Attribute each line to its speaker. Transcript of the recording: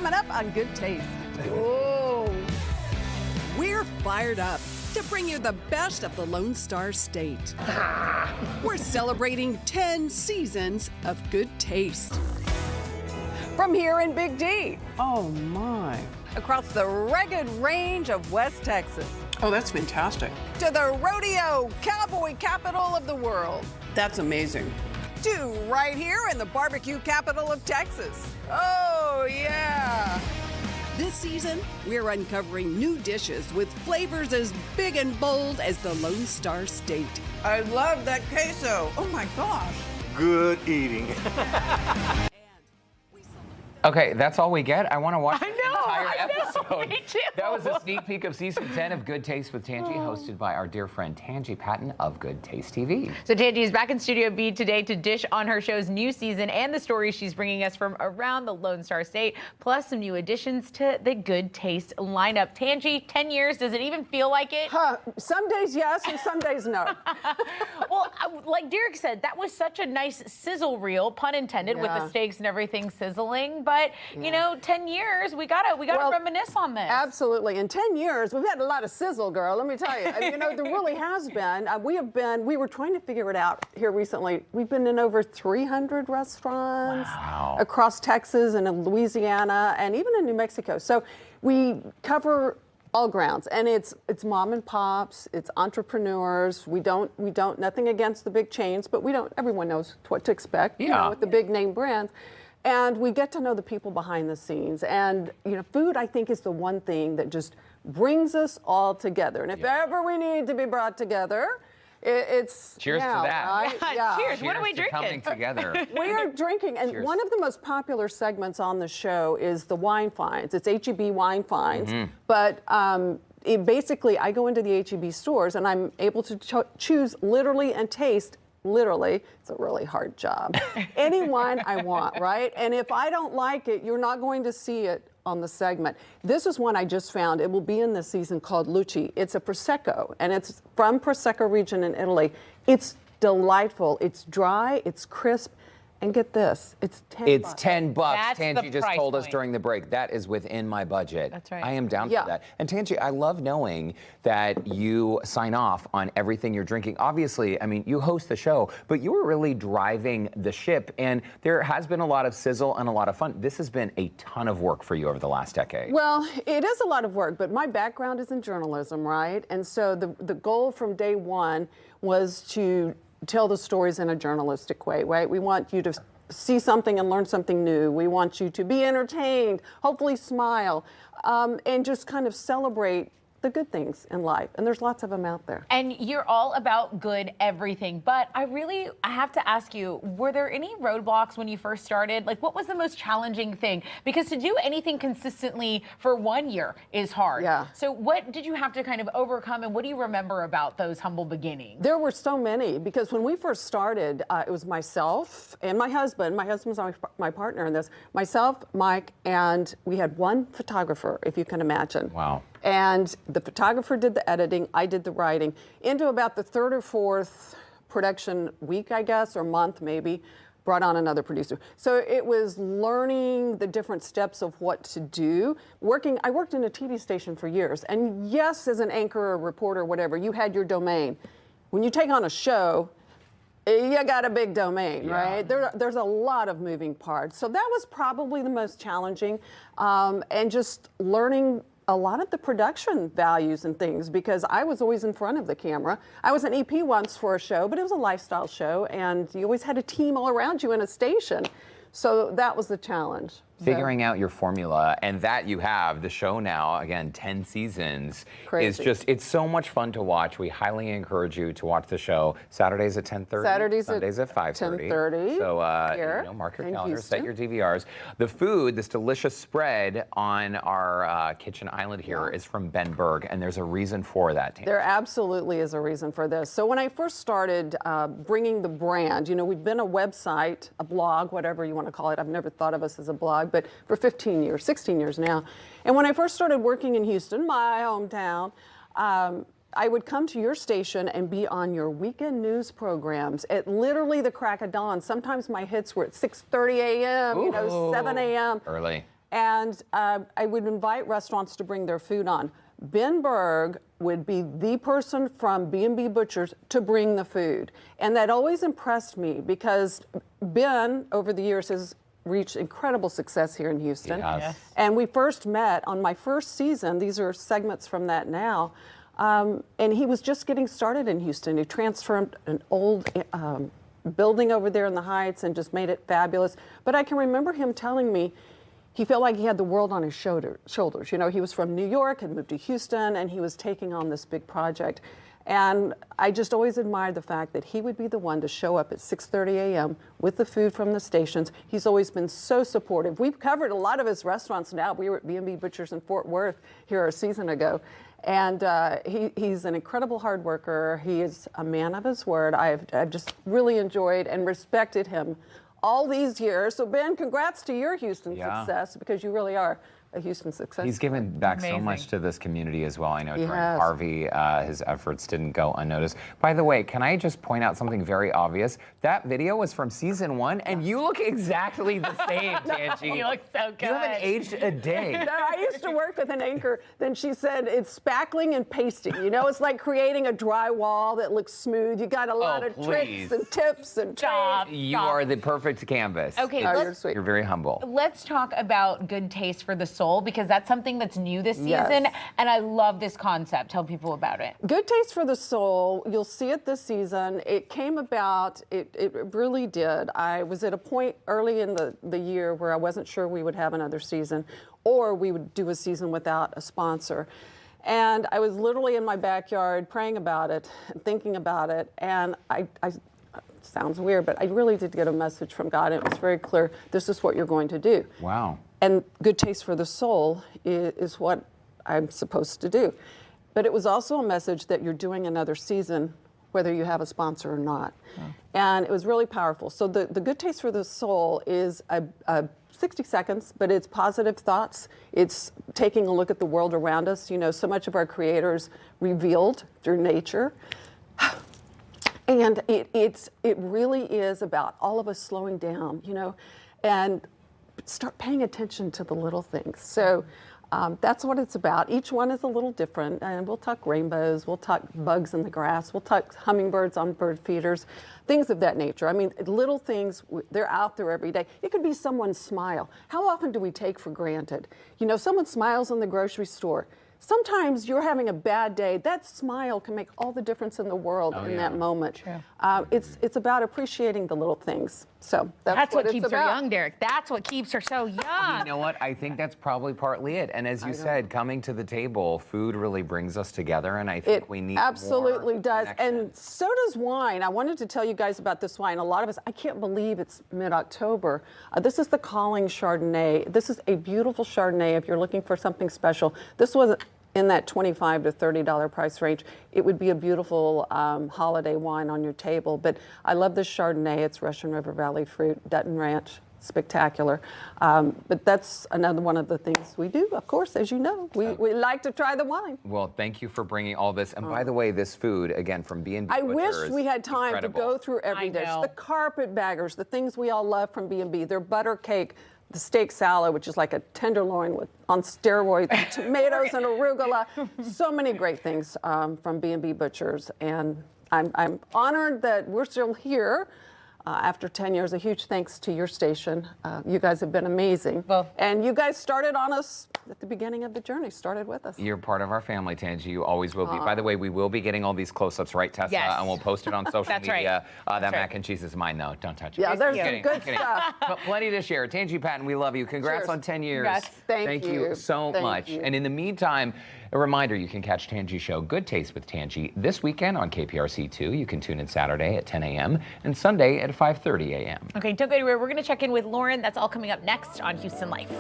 Speaker 1: coming up on Good Taste. Whoa. We're fired up to bring you the best of the Lone Star State. We're celebrating 10 seasons of good taste. From here in Big D.
Speaker 2: Oh my.
Speaker 1: Across the rugged range of West Texas.
Speaker 2: Oh, that's fantastic.
Speaker 1: To the rodeo cowboy capital of the world.
Speaker 2: That's amazing.
Speaker 1: To right here in the barbecue capital of Texas. Oh, yeah. This season, we're uncovering new dishes with flavors as big and bold as the Lone Star State.
Speaker 2: I love that queso. Oh my gosh.
Speaker 3: Good eating.
Speaker 4: Okay, that's all we get. I want to watch the entire
Speaker 5: I know,
Speaker 4: episode.
Speaker 5: me too.
Speaker 4: That was a sneak peek of season 10 of Good Taste with Tanji, hosted by our dear friend Tanji Patton of Good Taste TV.
Speaker 5: So Tanji is back in Studio B today to dish on her show's new season and the stories she's bringing us from around the Lone Star State, plus some new additions to the Good Taste lineup. Tanji, 10 years, does it even feel like it?
Speaker 1: Some days yes and some days no.
Speaker 5: Well, like Derek said, that was such a nice sizzle reel, pun intended, with the steaks and everything sizzling. But, you know, 10 years, we gotta reminisce on this.
Speaker 1: Absolutely. In 10 years, we've had a lot of sizzle, girl, let me tell you. You know, there really has been. We were trying to figure it out here recently. We've been in over 300 restaurants across Texas and in Louisiana and even in New Mexico. So we cover all grounds, and it's mom and pops, it's entrepreneurs. We don't nothing against the big chains, but everyone knows what to expect, you know, with the big name brands. And we get to know the people behind the scenes. And, you know, food, I think, is the one thing that just brings us all together. And if ever we need to be brought together, it's
Speaker 4: Cheers
Speaker 1: now,
Speaker 4: to that.
Speaker 1: right? Yeah.
Speaker 5: Cheers. What are we
Speaker 4: to coming
Speaker 5: drinking?
Speaker 4: together.
Speaker 1: We are drinking, and one of the most popular segments on the show is the wine finds. It's H-E-B wine finds, but basically I go into the H-E-B stores and I'm able to choose literally and taste literally, it's a really hard job, any wine I want, right? And if I don't like it, you're not going to see it on the segment. This is one I just found. It will be in this season called Lucci. It's a Prosecco, and it's from Prosecco region in Italy. It's delightful. It's dry, it's crisp, and get this, it's 10
Speaker 4: It's
Speaker 1: bucks.
Speaker 4: $10.
Speaker 5: That's
Speaker 4: Tanji
Speaker 5: the
Speaker 4: just
Speaker 5: price
Speaker 4: told us
Speaker 5: point.
Speaker 4: during the break. That is within my budget.
Speaker 5: That's right.
Speaker 4: I am down for that. And Tanji, I love knowing that you sign off on everything you're drinking. Obviously, I mean, you host the show, but you were really driving the ship, and there has been a lot of sizzle and a lot of fun. This has been a ton of work for you over the last decade.
Speaker 1: Well, it is a lot of work, but my background is in journalism, right? And so the goal from day one was to tell the stories in a journalistic way, right? We want you to see something and learn something new. We want you to be entertained, hopefully smile, and just kind of celebrate the good things in life. And there's lots of them out there.
Speaker 5: And you're all about good everything. But I have to ask you, were there any roadblocks when you first started? Like, what was the most challenging thing? Because to do anything consistently for 1 year is hard.
Speaker 1: Yeah.
Speaker 5: So what did you have to kind of overcome, and what do you remember about those humble beginnings?
Speaker 1: There were so many, because when we first started, it was myself and my husband. My husband's my partner in this. Myself, Mike, and we had one photographer, if you can imagine.
Speaker 4: Wow.
Speaker 1: And the photographer did the editing, I did the writing. Into about the third or fourth production week, I guess, or month maybe, brought on another producer. So it was learning the different steps of what to do. I worked in a TV station for years, and yes, as an anchor or reporter, whatever, you had your domain. When you take on a show, you got a big domain, right? There's a lot of moving parts. So that was probably the most challenging, and just learning a lot of the production values and things, because I was always in front of the camera. I was an EP once for a show, but it was a lifestyle show, and you always had a team all around you in a station. So that was the challenge.
Speaker 4: Figuring out your formula, and that you have. The show now, again, 10 seasons, is just, it's so much fun to watch. We highly encourage you to watch the show. Saturdays at 10:30, Sundays at 5:30.
Speaker 1: 10:30.
Speaker 4: So,
Speaker 1: here
Speaker 4: you know, mark your
Speaker 1: in
Speaker 4: calendar,
Speaker 1: Houston.
Speaker 4: set your DVRs. The food, this delicious spread on our kitchen island here is from Ben Berg, and there's a reason for that, Tanji.
Speaker 1: There absolutely is a reason for this. So when I first started bringing the brand, you know, we've been a website, a blog, whatever you want to call it. I've never thought of us as a blog, but for 15 years, 16 years now. And when I first started working in Houston, my hometown, I would come to your station and be on your weekend news programs at literally the crack of dawn. Sometimes my hits were at 6:30 a.m., you know, 7 a.m.
Speaker 4: Early.
Speaker 1: And I would invite restaurants to bring their food on. Ben Berg would be the person from B&B Butchers to bring the food. And that always impressed me because Ben, over the years, has reached incredible success here in Houston.
Speaker 4: Yes.
Speaker 1: And we first met on my first season. These are segments from that now. And he was just getting started in Houston. He transformed an old building over there in the Heights and just made it fabulous. But I can remember him telling me he felt like he had the world on his shoulders. You know, he was from New York, had moved to Houston, and he was taking on this big project. And I just always admired the fact that he would be the one to show up at 6:30 a.m. with the food from the stations. He's always been so supportive. We've covered a lot of his restaurants now. We were at B&B Butchers in Fort Worth here a season ago. And he's an incredible hard worker. He is a man of his word. I've just really enjoyed and respected him all these years. So Ben, congrats to your Houston success, because you really are a Houston success.
Speaker 4: He's given back so
Speaker 5: Amazing.
Speaker 4: much to this community as well. I know during
Speaker 1: has.
Speaker 4: Harvey, his efforts didn't go unnoticed. By the way, can I just point out something very obvious? That video was from season 1, and you look exactly the same, Tanji.
Speaker 5: You look so good.
Speaker 4: You haven't aged a day.
Speaker 1: No, I used to work with an anchor. Then she said it's spackling and pasting. You know, it's like creating a drywall that looks smooth. You got a lot of
Speaker 4: please.
Speaker 1: tricks and tips and
Speaker 5: Stop.
Speaker 4: You are the perfect canvas.
Speaker 5: Okay,
Speaker 1: Oh, you're
Speaker 5: let's
Speaker 1: sweet.
Speaker 4: You're very humble.
Speaker 5: Let's talk about Good Taste for the Soul, because that's something that's new this season,
Speaker 1: Yes.
Speaker 5: and I love this concept. Tell people about it.
Speaker 1: Good Taste for the Soul, you'll see it this season. It came about, it really did. I was at a point early in the year where I wasn't sure we would have another season, or we would do a season without a sponsor. And I was literally in my backyard praying about it, and thinking about it, and I sounds weird, but I really did get a message from God, and it was very clear, this is what you're going to do.
Speaker 4: Wow.
Speaker 1: And Good Taste for the Soul is what I'm supposed to do. But it was also a message that you're doing another season, whether you have a sponsor or not. And it was really powerful. So the Good Taste for the Soul is a 60 seconds, but it's positive thoughts. It's taking a look at the world around us. You know, so much of our creators revealed through nature. And it really is about all of us slowing down, you know, and start paying attention to the little things. So that's what it's about. Each one is a little different, and we'll talk rainbows, we'll talk bugs in the grass, we'll talk hummingbirds on bird feeders, things of that nature. I mean, little things, they're out there every day. It could be someone's smile. How often do we take for granted? You know, someone smiles in the grocery store. Sometimes you're having a bad day. That smile can make all the difference in the world in that moment. It's about appreciating the little things. So that's
Speaker 5: what
Speaker 1: it's
Speaker 5: keeps her
Speaker 1: about.
Speaker 5: young, Derek. That's what keeps her so young.
Speaker 4: You know what? I think that's probably partly it. And as you said, coming to the table, food really brings us together, and I think
Speaker 1: It
Speaker 4: we need
Speaker 1: absolutely
Speaker 4: more
Speaker 1: does.
Speaker 4: connection.
Speaker 1: And so does wine. I wanted to tell you guys about this wine. A lot of us, I can't believe it's mid-October. This is the Calling Chardonnay. This is a beautiful Chardonnay if you're looking for something special. This wasn't in that $25 to $30 price range. It would be a beautiful holiday wine on your table. But I love this Chardonnay. It's Russian River Valley fruit, Dutton Ranch, spectacular. But that's another one of the things we do, of course, as you know. We like to try the wine.
Speaker 4: Well, thank you for bringing all this. And by the way, this food, again, from B&B
Speaker 1: I
Speaker 4: Butchers,
Speaker 1: wish we had time
Speaker 4: incredible.
Speaker 1: to go through every
Speaker 5: I
Speaker 1: dish.
Speaker 5: know.
Speaker 1: The carpetbaggers, the things we all love from B&B, their butter cake, the steak salad, which is like a tenderloin on steroids, tomatoes and arugula. So many great things from B&B Butchers. And I'm honored that we're still here after 10 years. A huge thanks to your station. You guys have been amazing.
Speaker 5: Well-
Speaker 1: and you guys started on us at the beginning of the journey, started with us.
Speaker 4: You're part of our family, Tanji. You always will be. By the way, we will be getting all these close-ups, right, Tessa?
Speaker 5: Yes.
Speaker 4: And we'll post it on social
Speaker 5: That's right.
Speaker 4: media. That
Speaker 5: That's
Speaker 4: mac
Speaker 5: right.
Speaker 4: and cheese is mine, though. Don't touch it.
Speaker 1: Yeah, there's
Speaker 4: I'm
Speaker 1: some
Speaker 4: kidding,
Speaker 1: good
Speaker 4: I'm kidding.
Speaker 1: stuff.
Speaker 4: But plenty to share. Tanji Patton, we love you. Congrats
Speaker 1: Cheers.
Speaker 4: on 10 years.
Speaker 5: Congrats.
Speaker 1: Thank
Speaker 4: you
Speaker 1: you.
Speaker 4: so
Speaker 1: Thank
Speaker 4: much.
Speaker 1: you.
Speaker 4: And in the meantime, a reminder, you can catch Tanji's show, Good Taste with Tanji, this weekend on KPRC2. You can tune in Saturday at 10 a.m. and Sunday at 5:30 a.m.
Speaker 5: Okay, don't go anywhere. We're going to check in with Lauren. That's all coming up next on Houston Life.